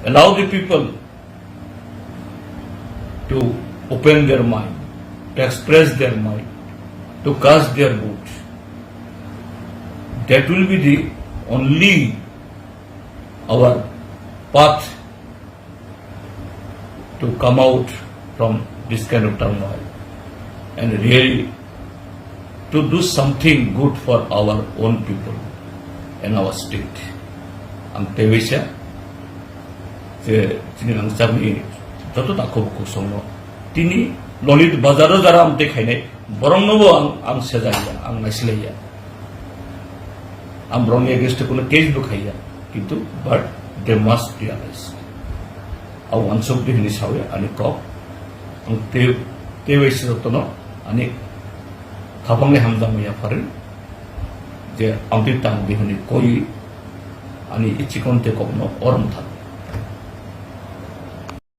Allow the people to open their mind, to express their mind, to cast their votes. That will be the only our path to come out from this kind of turmoil and really to do something good for our own people and our state. Ang tewisa যে তিনি নাংসামনি যত তাকো কুসংনো তিনি ললিত বাজারও যারা আম দেখাইনাই বরংনবো আং সেজাইয়া আং নাইসলাইয়া আম বরং এগেস্টে কোনো কেস লুকাইয়া কিন্তু বাট দে মাস্ট রিয়ালাইজ আও আনসব দিহিনি সাवे आणि कॉप आं ते वैसे जतनो आणि थाफांगले हामजामया फारेन जे आमति तां दिहिनि कोई आणि इचिकोनते कपनो अरम था